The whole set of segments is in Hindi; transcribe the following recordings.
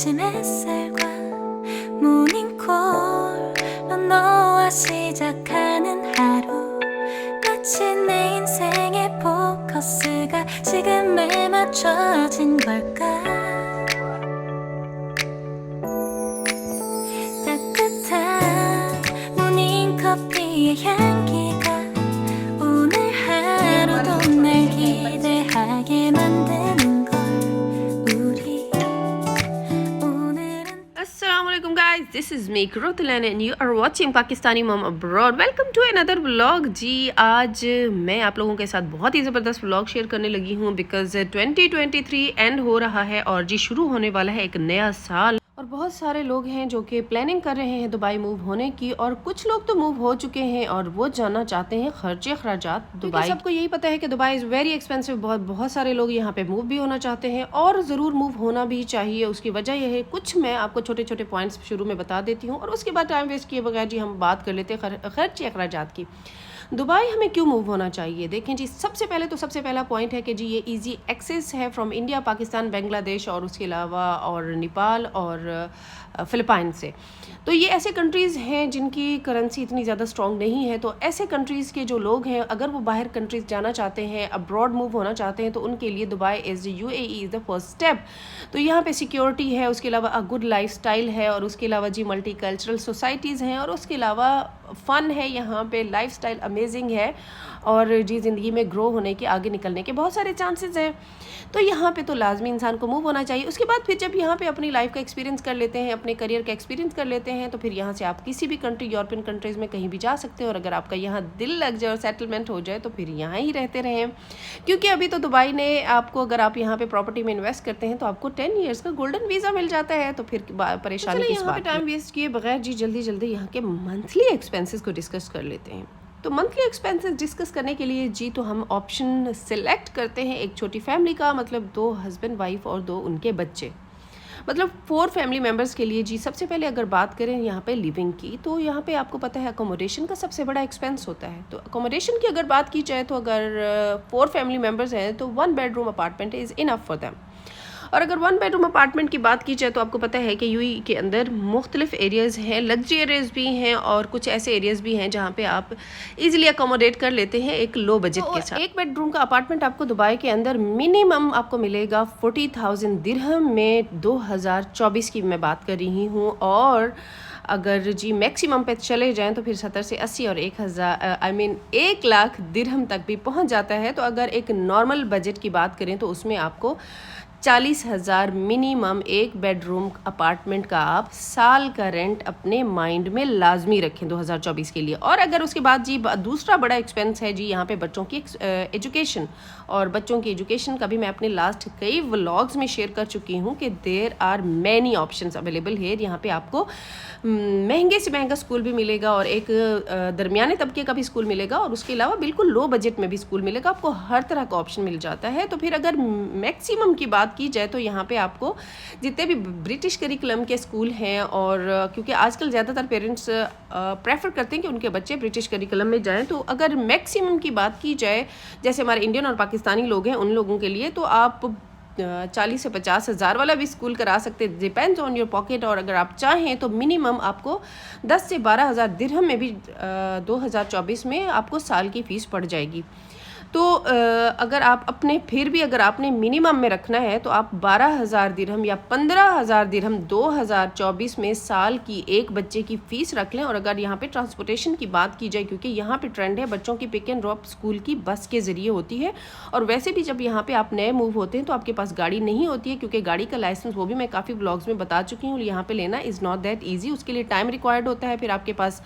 아침 햇살과 모닝콜로 너와 시작하는 하루 마치 내 인생의 포커스가 지금에 맞춰진 걸까 따뜻한 모닝커피의 향기가 오늘 하루도 날 기대하게 만드는 걸 우리 오늘은 Assalamualaikum guys, this is me Kurutulan and you are watching Pakistani Mom Abroad. Welcome to another vlog. जी आज मैं आप लोगों के साथ बहुत ही ज़बरदस्त vlog शेयर करने लगी हूँ बिकॉज 2023 एंड हो रहा है और जी शुरू होने वाला है एक नया साल और बहुत सारे लोग हैं जो कि प्लानिंग कर रहे हैं दुबई मूव होने की और कुछ लोग तो मूव हो चुके हैं और वो जाना चाहते हैं खर्चे अखराजात दुबई। सबको यही पता है कि दुबई इज़ वेरी एक्सपेंसिव। बहुत सारे लोग यहाँ पे मूव भी होना चाहते हैं और ज़रूर मूव होना भी चाहिए। उसकी वजह यह है कुछ मैं आपको छोटे छोटे पॉइंट्स शुरू में बता देती हूँ और उसके बाद टाइम वेस्ट किए बगैर जी हम बात कर लेते हैं खर्चे अखराजात की। दुबई हमें क्यों मूव होना चाहिए? देखें जी, सबसे पहला पॉइंट है कि जी ये इजी एक्सेस है फ्रॉम इंडिया, पाकिस्तान, बांग्लादेश और उसके अलावा और नेपाल और फ़िलिपाइन से। तो ये ऐसे कंट्रीज़ हैं जिनकी करेंसी इतनी ज़्यादा स्ट्रॉन्ग नहीं है। तो ऐसे कंट्रीज़ के जो लोग हैं अगर वो बाहर कंट्रीज़ जाना चाहते हैं, अब्रॉड मूव होना चाहते हैं तो उनके लिए Dubai is UAE is the first step. तो यहाँ पे सिक्योरिटी है, उसके अलावा अ गुड लाइफस्टाइल है और उसके अलावा जी मल्टी कल्चरल सोसाइटीज़ हैं और उसके अलावा फ़न है, यहाँ पे लाइफस्टाइल अमेजिंग है और जी ज़िंदगी में ग्रो होने के, आगे निकलने के बहुत सारे चांसेस हैं। तो यहाँ पे तो लाजमी इंसान को मूव होना चाहिए। उसके बाद फिर जब यहाँ पे अपनी लाइफ का एक्सपीरियंस कर लेते हैं, अपने करियर का एक्सपीरियंस कर लेते हैं तो फिर यहाँ से आप किसी भी कंट्री, यूरोपियन कंट्रीज़ में कहीं भी जा सकते हैं और अगर आपका यहाँ दिल लग जाए और सेटलमेंट हो जाए तो फिर यहाँ ही रहते रहें। क्योंकि अभी तो दुबई ने आपको, अगर आप यहाँ पे प्रॉपर्टी में इन्वेस्ट करते हैं तो आपको 10 ईयर्स का गोल्डन वीज़ा मिल जाता है। तो फिर परेशानी किस बात? टाइम वेस्ट किए बगैर जी जल्दी यहाँ के मंथली एक्सपेंसेस को डिस्कस कर लेते हैं। तो मंथली एक्सपेंसेस डिस्कस करने के लिए जी तो हम ऑप्शन सिलेक्ट करते हैं एक छोटी फैमिली का, मतलब 2 हस्बैंड वाइफ और 2 उनके बच्चे, मतलब 4 फैमिली मेम्बर्स के लिए जी। सबसे पहले अगर बात करें यहाँ पे लिविंग की तो यहाँ पे आपको पता है अकोमोडेशन का सबसे बड़ा एक्सपेंस होता है। तो अकोमोडेशन की अगर बात की जाए तो अगर 4 फैमिली मेम्बर्स हैं तो 1 bedroom apartment is enough for them. और अगर 1 बेडरूम अपार्टमेंट की बात की जाए तो आपको पता है कि यूएई के अंदर मुख्तलिफ एरियाज़ हैं, लग्जरी एरियाज़ भी हैं और कुछ ऐसे एरियाज़ भी हैं जहाँ पे आप इजीली अकोमोडेट कर लेते हैं एक लो बजट के साथ। 1 बेडरूम का अपार्टमेंट आपको दुबई के अंदर मिनिमम आपको मिलेगा 40,000 दिरहम में 2024 की मैं बात कर रही हूँ और अगर जी मैक्सिमम पे चले जाएं तो फिर 70 से 80 और 1 लाख दिरहम तक भी पहुंच जाता है। तो अगर एक नॉर्मल बजट की बात करें तो उसमें आपको 40,000 मिनिमम 1 बेडरूम अपार्टमेंट का आप साल का रेंट अपने माइंड में लाजमी रखें 2024 के लिए। और अगर उसके बाद जी दूसरा बड़ा एक्सपेंस है जी यहाँ पे बच्चों की एजुकेशन। और बच्चों की एजुकेशन का भी मैं अपने लास्ट कई व्लॉग्स में शेयर कर चुकी हूँ कि there are many options available है। यहाँ पे आपको महंगे से महंगा स्कूल भी मिलेगा और एक दरमियाने तबके का भी स्कूल मिलेगा और उसके अलावा बिल्कुल लो बजट में भी स्कूल मिलेगा। आपको हर तरह का ऑप्शन मिल जाता है। तो फिर अगर मैक्सिमम की बात की जाए तो यहाँ पे आपको जितने भी ब्रिटिश करिकुलम के स्कूल हैं और क्योंकि आजकल ज़्यादातर पेरेंट्स प्रेफर करते हैं कि उनके बच्चे ब्रिटिश करिकुलम में जाएं, तो अगर मैक्सिमम की बात की जाए जैसे हमारे इंडियन और पाकिस्तानी लोग हैं उन लोगों के लिए तो आप 40 से 50 हज़ार वाला भी स्कूल करा सकते, डिपेंड्स ऑन योर पॉकेट। और अगर आप चाहें तो मिनिमम आपको 10 से 12 हज़ार दिरहम में भी 2024 में आपको साल की फ़ीस पड़ जाएगी। तो अगर आप अपने फिर भी अगर आपने मिनिमम में रखना है तो आप 12,000 दिरहम या 15,000 दिरहम 2024 में साल की एक बच्चे की फ़ीस रख लें। और अगर यहाँ पे ट्रांसपोर्टेशन की बात की जाए, क्योंकि यहाँ पे ट्रेंड है बच्चों की पिक एंड ड्रॉप स्कूल की बस के ज़रिए होती है और वैसे भी जब यहाँ पे आप नए मूव होते हैं तो आपके पास गाड़ी नहीं होती है क्योंकि गाड़ी का लाइसेंस, वो भी मैं काफ़ी ब्लॉग्स में बता चुकी हूँ, यहाँ पर लेना इज़ नॉट दैट ईजी। उसके लिए टाइम रिक्वायर्ड होता है, फिर आपके पास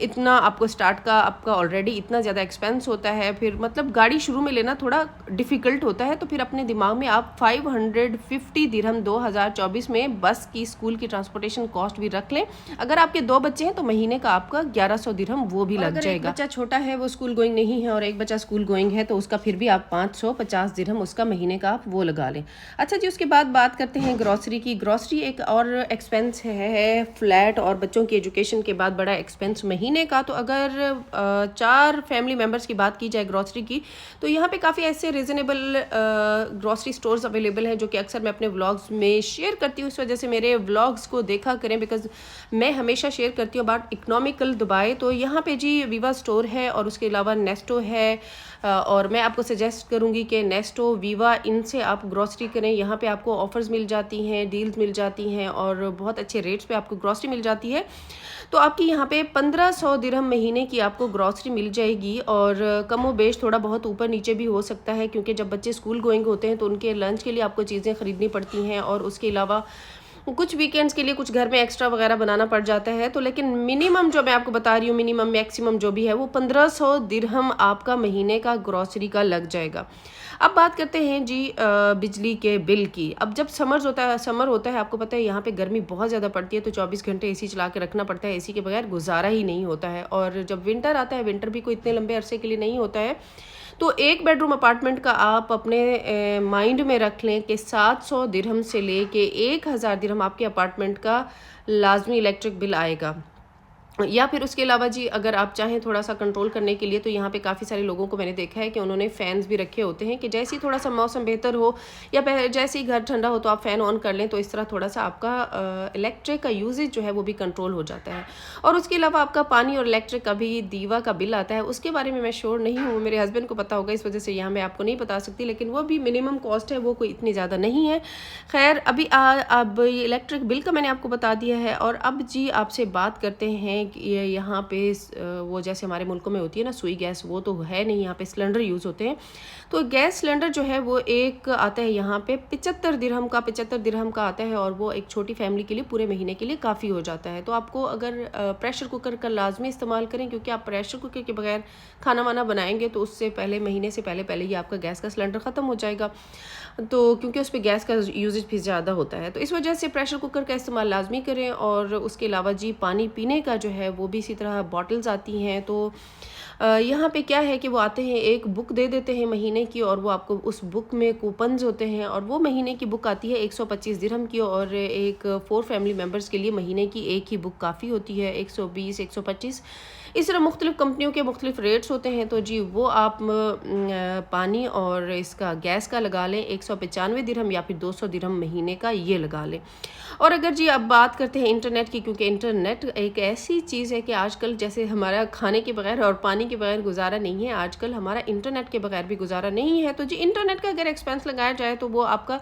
इतना आपको स्टार्ट का आपका ऑलरेडी इतना ज़्यादा एक्सपेंस होता है, फिर मतलब गाड़ी शुरू में लेना थोड़ा डिफ़िकल्ट होता है। तो फिर अपने दिमाग में आप 550 दिरहम 2024 में बस की स्कूल की ट्रांसपोर्टेशन कॉस्ट भी रख लें। अगर आपके 2 बच्चे हैं तो महीने का आपका 1100 दिरहम वो भी लग जाएगा। एक बच्चा छोटा है, वो स्कूल गोइंग नहीं है और एक बच्चा स्कूल गोइंग है तो उसका फिर भी आप 550 दिरहम उसका महीने का आप वो लगा लें। अच्छा जी, उसके बाद बात करते हैं ग्रॉसरी की। ग्रॉसरी एक और एक्सपेंस है फ्लैट और बच्चों की एजुकेशन के बाद बड़ा एक्सपेंस महीने का। तो अगर 4 फैमिली मेम्बर्स की बात की जाए ग्रॉसरी की, तो यहाँ पे काफ़ी ऐसे रिजनेबल ग्रॉसरी स्टोर्स अवेलेबल हैं जो कि अक्सर मैं अपने व्लॉग्स में शेयर करती हूँ। इस वजह से मेरे व्लॉग्स को देखा करें, बिकॉज मैं हमेशा शेयर करती हूँ अबाउट इकोनॉमिकल दुबई। तो यहाँ पे जी वीवा स्टोर है और उसके अलावा नेस्टो है, और मैं आपको सजेस्ट करूँगी कि नेस्टो, वीवा, इनसे आप ग्रॉसरी करें। यहाँ पे आपको ऑफ़र्स मिल जाती हैं, डील्स मिल जाती हैं और बहुत अच्छे रेट्स पे आपको ग्रॉसरी मिल जाती है। तो आपकी यहाँ पे 1500 दिरहम महीने की आपको ग्रॉसरी मिल जाएगी, और कमो बेश थोड़ा बहुत ऊपर नीचे भी हो सकता है, क्योंकि जब बच्चे स्कूल गोइंग होते हैं तो उनके लंच के लिए आपको चीज़ें ख़रीदनी पड़ती हैं, और उसके अलावा कुछ वीकेंड्स के लिए कुछ घर में एक्स्ट्रा वगैरह बनाना पड़ जाता है। तो लेकिन मिनिमम जो मैं आपको बता रही हूँ, मिनिमम मैक्सिमम जो भी है वो 1500 दिरहम आपका महीने का ग्रॉसरी का लग जाएगा। अब बात करते हैं जी बिजली के बिल की। अब जब समर होता है आपको पता है यहाँ पे गर्मी बहुत ज़्यादा पड़ती है, तो 24 घंटे एसी चला के रखना पड़ता है। एसी के बगैर गुजारा ही नहीं होता है। और जब विंटर आता है, विंटर भी कोई इतने लंबे अरसे के लिए नहीं होता है, तो 1 बेडरूम अपार्टमेंट का आप अपने माइंड में रख लें कि 700 दिरहम से लेके 1000 दिरहम आपके अपार्टमेंट का लाजमी इलेक्ट्रिक बिल आएगा। या फिर उसके अलावा जी अगर आप चाहें थोड़ा सा कंट्रोल करने के लिए, तो यहाँ पे काफ़ी सारे लोगों को मैंने देखा है कि उन्होंने फ़ैन्स भी रखे होते हैं कि जैसे ही थोड़ा सा मौसम बेहतर हो या जैसे ही घर ठंडा हो तो आप फ़ैन ऑन कर लें, तो इस तरह थोड़ा सा आपका इलेक्ट्रिक का यूजेज जो है वो भी कंट्रोल हो जाता है। और उसके अलावा आपका पानी और इलेक्ट्रिक का भी दीवा का बिल आता है, उसके बारे में मैं श्योर नहीं हूँ, मेरे हस्बैंड को पता होगा, इस वजह से यहाँ मैं आपको नहीं बता सकती, लेकिन वो भी मिनिमम कॉस्ट है, वो कोई इतनी ज़्यादा नहीं है। खैर अभी अब इलेक्ट्रिक बिल का मैंने आपको बता दिया है। और अब जी आपसे बात करते हैं कि यहाँ पे वो जैसे हमारे मुल्कों में होती है ना सुई गैस, वो तो है नहीं, यहाँ पे सिलेंडर यूज़ होते हैं। तो गैस सिलेंडर जो है वो एक आता है यहाँ पे 75 दिरहम का आता है, और वो एक छोटी फैमिली के लिए पूरे महीने के लिए काफ़ी हो जाता है। तो आपको अगर प्रेशर कुकर का लाजमी इस्तेमाल करें, क्योंकि आप प्रेशर कुकर के बगैर खाना वाना बनाएंगे तो उससे पहले, महीने से पहले ही आपका गैस का सिलेंडर ख़त्म हो जाएगा, तो क्योंकि उस पर गैस का यूजेज भी ज़्यादा होता है। तो इस वजह से प्रेशर कुकर का इस्तेमाल लाजमी करें। और उसके अलावा जी पानी पीने का जो है वो भी इसी तरह बॉटल्स आती हैं। तो यहाँ पे क्या है कि वो आते हैं, एक बुक दे देते हैं महीने की, और वो आपको उस बुक में कूपन्स होते हैं, और वो महीने की बुक आती है 125 दिरहम की, और एक 4 फैमिली मेम्बर्स के लिए महीने की एक ही बुक काफ़ी होती है, 120, 125, इस तरह मुख्तलिफ कंपनियों के मुख्तलिफ रेट्स होते हैं। तो जी वो आप पानी और इसका गैस का लगा लें 195 दिरहम, या फिर 200 दिरहम महीने का ये लगा लें। और अगर जी अब बात करते हैं इंटरनेट की, क्योंकि इंटरनेट एक ऐसी चीज़ है कि आजकल जैसे हमारा खाने के बगैर और पानी के बगैर गुजारा नहीं है, आजकल हमारा इंटरनेट के बगैर भी गुजारा नहीं है। तो जी इंटरनेट का अगर एक्सपेंस लगाया जाए तो वो आपका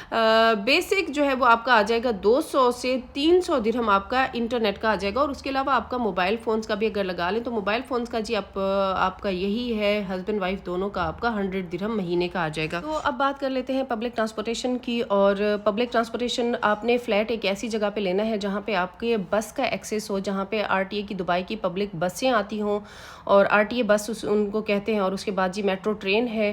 बेसिक जो है वो आपका आ जाएगा 200 से 300 दिरहम आपका इंटरनेट का आ जाएगा। और उसके अलावा आपका मोबाइल फ़ोन्स का भी अगर लगा लें तो मोबाइल फ़ोन्स का जी आपका यही है, हस्बैंड वाइफ दोनों का आपका 100 दिरहम महीने का आ जाएगा। तो अब बात कर लेते हैं पब्लिक ट्रांसपोर्टेशन की। और पब्लिक ट्रांसपोर्टेशन आपने फ्लैट एक ऐसी जगह पे लेना है जहाँ पे आपके बस का एक्सेस हो, जहाँ पे आरटीए की दुबई की पब्लिक बसें आती हों, और आरटीए बस उनको कहते हैं। और उसके बाद जी मेट्रो ट्रेन है,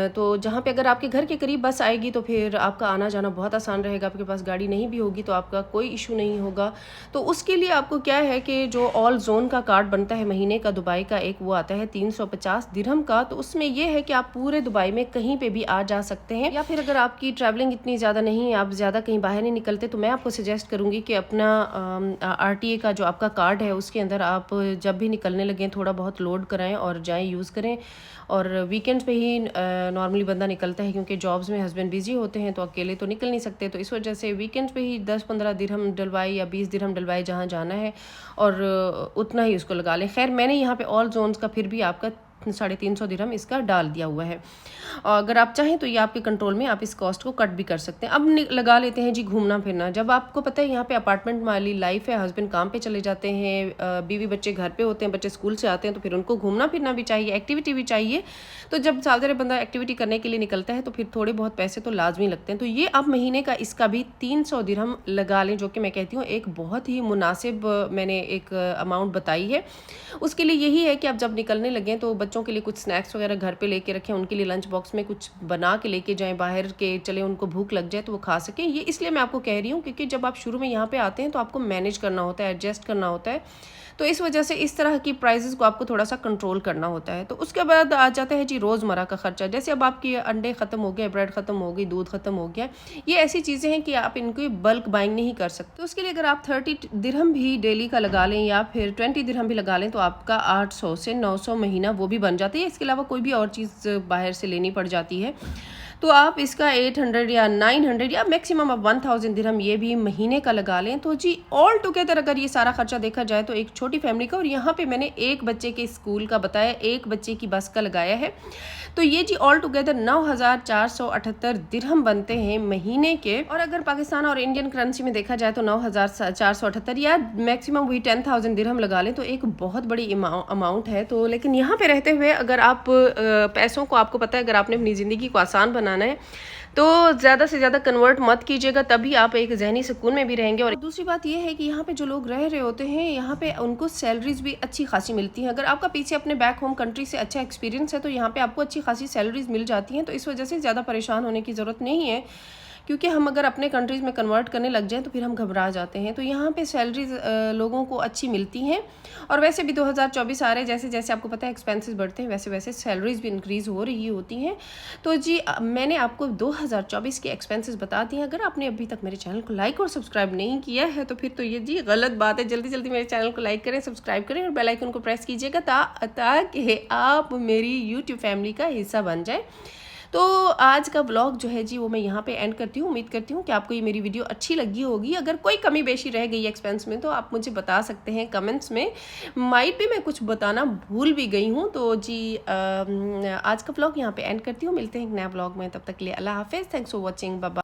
तो जहाँ पे अगर आपके घर के करीब बस आएगी तो फिर आपका आना जाना बहुत आसान रहेगा। आपके पास गाड़ी नहीं भी होगी तो आपका कोई इशू नहीं होगा। तो उसके लिए आपको क्या है कि जो ऑल जोन का कार्ड बनता है महीने का दुबई का, एक वो आता है 350 दिरहम का। तो उसमें ये है कि आप पूरे दुबई में कहीं पे भी आ जा सकते हैं। या फिर अगर आपकी ट्रैवलिंग इतनी ज़्यादा नहीं, आप ज़्यादा कहीं बाहर नहीं निकलते, तो मैं आपको सजेस्ट करूँगी कि अपना आरटीए का जो आपका कार्ड है उसके अंदर आप जब भी निकलने लगें थोड़ा बहुत लोड कराएं और जाएं, यूज़ करें। और वीकेंड्स पे ही नॉर्मली बंदा निकलता है, क्योंकि जॉब्स में हस्बैंड बिजी होते हैं तो अकेले तो निकल नहीं सकते। तो इस वजह से वीकेंड्स पे ही 10-15 दिरहम डलवाए या 20 दिरहम डलवाए जहाँ जाना है, और उतना ही उसको लगा लें। खैर मैंने यहाँ पे ऑल जोन्स का फिर भी आपका 350 दिरहम इसका डाल दिया हुआ है। और अगर आप चाहें तो ये आपके कंट्रोल में, आप इस कॉस्ट को कट भी कर सकते हैं। अब लगा लेते हैं जी घूमना फिरना। जब आपको पता है यहाँ पे अपार्टमेंट वाली लाइफ है, हस्बैंड काम पे चले जाते हैं, बीवी बच्चे घर पे होते हैं, बच्चे स्कूल से आते हैं, तो फिर उनको घूमना फिरना भी चाहिए, एक्टिविटी भी चाहिए। तो जब सावधान बंदा एक्टिविटी करने के लिए निकलता है तो फिर थोड़े बहुत पैसे तो लाजमी लगते हैं। तो ये आप महीने का इसका भी 300 दिरहम लगा लें, जो कि मैं कहती हूँ एक बहुत ही मुनासिब मैंने एक अमाउंट बताई है। उसके लिए यही है कि आप जब निकलने लगें तो बच्चों के लिए कुछ स्नैक्स वगैरह घर पे लेके रखें, उनके लिए लंच बॉक्स में कुछ बना के लेके जाएं, बाहर के चले उनको भूख लग जाए तो वो खा सकें। ये इसलिए मैं आपको कह रही हूँ क्योंकि जब आप शुरू में यहाँ पे आते हैं तो आपको मैनेज करना होता है, एडजस्ट करना होता है। तो इस वजह से इस तरह की प्राइसेस को आपको थोड़ा सा कंट्रोल करना होता है। तो उसके बाद आ जाता है जी रोज़मर्रा का खर्चा। जैसे अब आपके अंडे ख़त्म हो गए, ब्रेड ख़त्म हो गई, दूध ख़त्म हो गया, ये ऐसी चीज़ें हैं कि आप इनकी बल्क बाइंग नहीं कर सकते। तो उसके लिए अगर आप 30 दिरहम भी डेली का लगा लें या फिर 20 दिरहम भी लगा लें तो आपका 800 से 900 महीना वो भी बन जाती है। इसके अलावा कोई भी और चीज़ बाहर से लेनी पड़ जाती है तो आप इसका 800 या 900 या मैक्सिमम आप 1000 दिरहम ये भी महीने का लगा लें। तो जी ऑल टुगेदर अगर ये सारा खर्चा देखा जाए तो एक छोटी फैमिली का, और यहाँ पे मैंने एक बच्चे के स्कूल का बताया, एक बच्चे की बस का लगाया है, तो ये जी ऑल टुगेदर 9478 दिरहम बनते हैं महीने के। और अगर पाकिस्तान और इंडियन करेंसी में देखा जाए तो 9478 या मैक्सिमम वही 10,000 दिरहम लगा लें तो एक बहुत बड़ी अमाउंट है। तो लेकिन यहाँ पे रहते हुए अगर आप पैसों को, आपको पता है अगर आपने अपनी ज़िंदगी को आसान बनाना है तो ज़्यादा से ज़्यादा कन्वर्ट मत कीजिएगा, तभी आप एक जहनी सुकून में भी रहेंगे। और दूसरी बात यह है कि यहाँ पे जो लोग रह रहे होते हैं यहाँ पे उनको सैलरीज भी अच्छी खासी मिलती हैं। अगर आपका पीछे अपने बैक होम कंट्री से अच्छा एक्सपीरियंस है तो यहाँ पे आपको अच्छी खासी सैलरीज मिल जाती हैं। तो इस वजह से ज़्यादा परेशान होने की ज़रूरत नहीं है, क्योंकि हम अगर अपने कंट्रीज़ में कन्वर्ट करने लग जाएं तो फिर हम घबरा जाते हैं। तो यहाँ पे सैलरीज लोगों को अच्छी मिलती हैं। और वैसे भी 2024 आ रहे, जैसे जैसे आपको पता है एक्सपेंसेस बढ़ते हैं वैसे वैसे सैलरीज भी इंक्रीज़ हो रही होती हैं। तो जी मैंने आपको 2024 के एक्सपेंसेस बता दिए। अगर आपने अभी तक मेरे चैनल को लाइक और सब्सक्राइब नहीं किया है तो फिर तो ये जी गलत बात है। जल्दी जल्दी मेरे चैनल को लाइक करें, सब्सक्राइब करें और बेल आइकन को प्रेस कीजिएगा ताकि आप मेरी यूट्यूब फैमिली का हिस्सा बन जाए। तो आज का व्लॉग जो है जी वो मैं यहाँ पे एंड करती हूँ। उम्मीद करती हूँ कि आपको ये मेरी वीडियो अच्छी लगी होगी। अगर कोई कमी बेशी रह गई एक्सपेंस में तो आप मुझे बता सकते हैं कमेंट्स में। माइट भी मैं कुछ बताना भूल भी गई हूँ। तो जी आज का व्लॉग यहाँ पे एंड करती हूँ। मिलते हैं एक नया व्लॉग में, तब तक के लिए अल्लाह हाफिज़। Thanks for watching, bye bye.